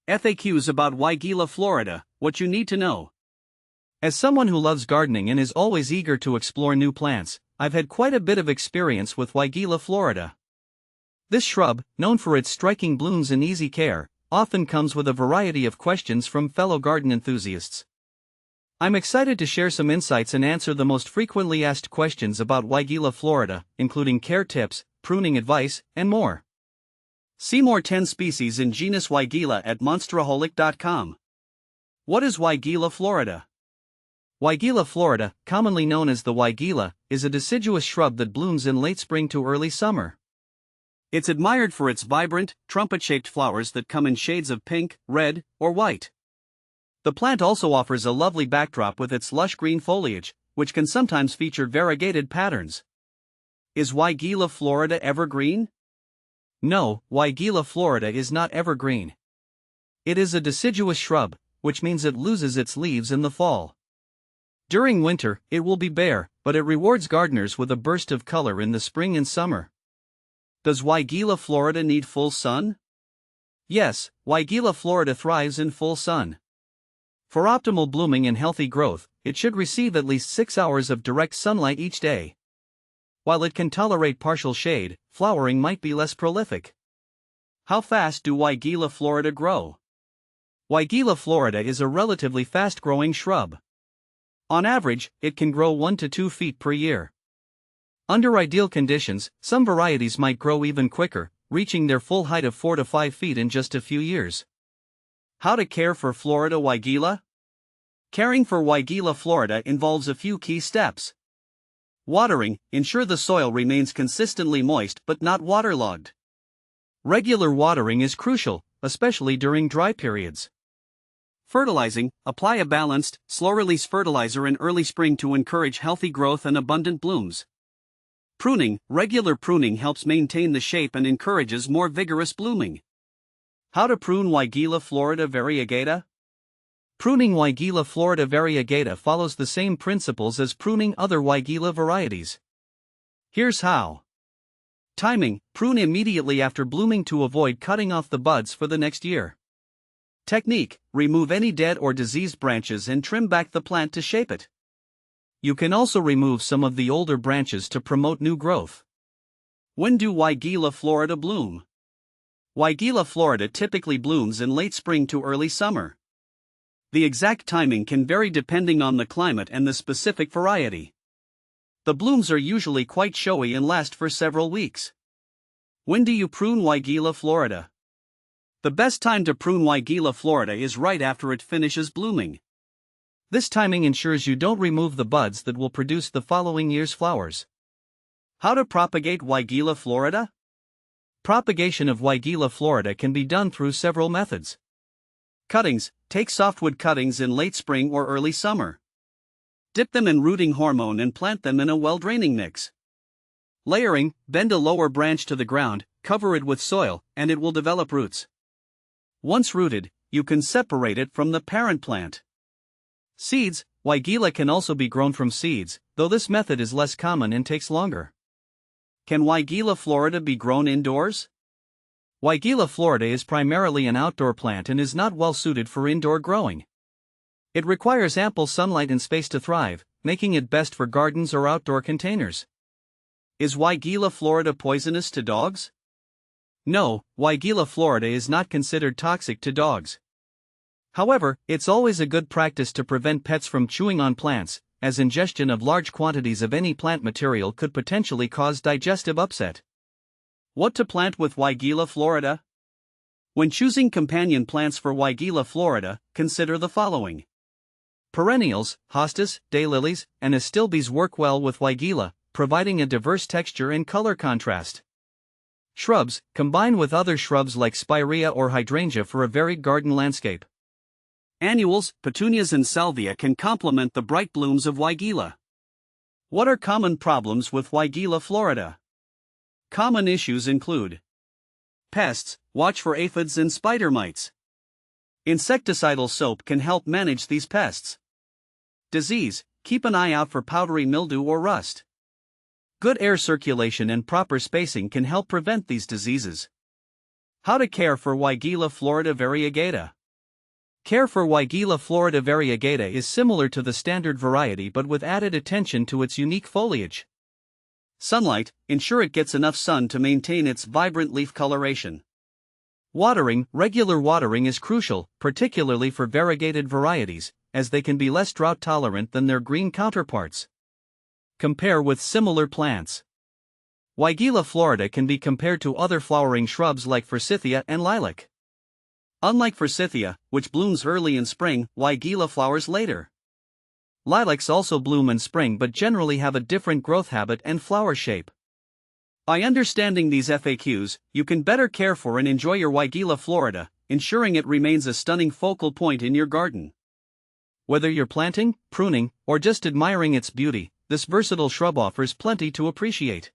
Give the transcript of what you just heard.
FAQs about Weigela, Florida, what you need to know. As someone who loves gardening and is always eager to explore new plants, I've had quite a bit of experience with Weigela, Florida. This shrub, known for its striking blooms and easy care, often comes with a variety of questions from fellow garden enthusiasts. I'm excited to share some insights and answer the most frequently asked questions about Weigela, Florida, including care tips, pruning advice, and more. See more 10 species in genus Weigela at monsteraholic.com. What is Weigela, Florida? Weigela, Florida, commonly known as the Weigela, is a deciduous shrub that blooms in late spring to early summer. It's admired for its vibrant, trumpet-shaped flowers that come in shades of pink, red, or white. The plant also offers a lovely backdrop with its lush green foliage, which can sometimes feature variegated patterns. Is Weigela, Florida evergreen? No, Weigela, Florida is not evergreen. It is a deciduous shrub, which means it loses its leaves in the fall. During winter, it will be bare, but it rewards gardeners with a burst of color in the spring and summer. Does Weigela, Florida need full sun? Yes, Weigela, Florida thrives in full sun. For optimal blooming and healthy growth, it should receive at least 6 hours of direct sunlight each day. While it can tolerate partial shade, flowering might be less prolific. How fast do Weigela, Florida grow? Weigela, Florida is a relatively fast-growing shrub. On average, it can grow 1 to 2 feet per year. Under ideal conditions, some varieties might grow even quicker, reaching their full height of 4 to 5 feet in just a few years. How to care for Florida Weigela? Caring for Weigela, Florida involves a few key steps. Watering, ensure the soil remains consistently moist but not waterlogged. Regular watering is crucial, especially during dry periods. Fertilizing, apply a balanced, slow-release fertilizer in early spring to encourage healthy growth and abundant blooms. Pruning, regular pruning helps maintain the shape and encourages more vigorous blooming. How to prune Weigela, Florida variegata? Pruning Weigela, Florida variegata follows the same principles as pruning other Weigela varieties. Here's how. Timing, prune immediately after blooming to avoid cutting off the buds for the next year. Technique, remove any dead or diseased branches and trim back the plant to shape it. You can also remove some of the older branches to promote new growth. When do Weigela, Florida bloom? Weigela, Florida typically blooms in late spring to early summer. The exact timing can vary depending on the climate and the specific variety. The blooms are usually quite showy and last for several weeks. When do you prune Weigela, Florida? The best time to prune Weigela, Florida is right after it finishes blooming. This timing ensures you don't remove the buds that will produce the following year's flowers. How to propagate Weigela, Florida? Propagation of Weigela, Florida can be done through several methods. Cuttings, take softwood cuttings in late spring or early summer. Dip them in rooting hormone and plant them in a well-draining mix. Layering, bend a lower branch to the ground, cover it with soil, and it will develop roots. Once rooted, you can separate it from the parent plant. Seeds, Weigela can also be grown from seeds, though this method is less common and takes longer. Can Weigela, Florida be grown indoors? Weigela, Florida is primarily an outdoor plant and is not well suited for indoor growing. It requires ample sunlight and space to thrive, making it best for gardens or outdoor containers. Is Weigela, Florida poisonous to dogs? No, Weigela, Florida is not considered toxic to dogs. However, it's always a good practice to prevent pets from chewing on plants, as ingestion of large quantities of any plant material could potentially cause digestive upset. What to plant with Weigela, Florida? When choosing companion plants for Weigela, Florida, consider the following. Perennials, hostas, daylilies, and astilbes work well with Weigela, providing a diverse texture and color contrast. Shrubs, combine with other shrubs like spirea or hydrangea for a varied garden landscape. Annuals, petunias and salvia can complement the bright blooms of Weigela. What are common problems with Weigela, Florida? Common issues include pests, watch for aphids and spider mites. Insecticidal soap can help manage these pests. Disease, keep an eye out for powdery mildew or rust. Good air circulation and proper spacing can help prevent these diseases. How to care for Weigela, Florida variegata? Care for Weigela Florida variegata is similar to the standard variety but with added attention to its unique foliage. Sunlight, ensure it gets enough sun to maintain its vibrant leaf coloration. Watering, regular watering is crucial, particularly for variegated varieties, as they can be less drought tolerant than their green counterparts. Compare with similar plants. Weigela Florida can be compared to other flowering shrubs like forsythia and lilac. Unlike forsythia, which blooms early in spring, Weigela flowers later. Lilacs also bloom in spring but generally have a different growth habit and flower shape. By understanding these FAQs, you can better care for and enjoy your Weigela Florida, ensuring it remains a stunning focal point in your garden. Whether you're planting, pruning, or just admiring its beauty, this versatile shrub offers plenty to appreciate.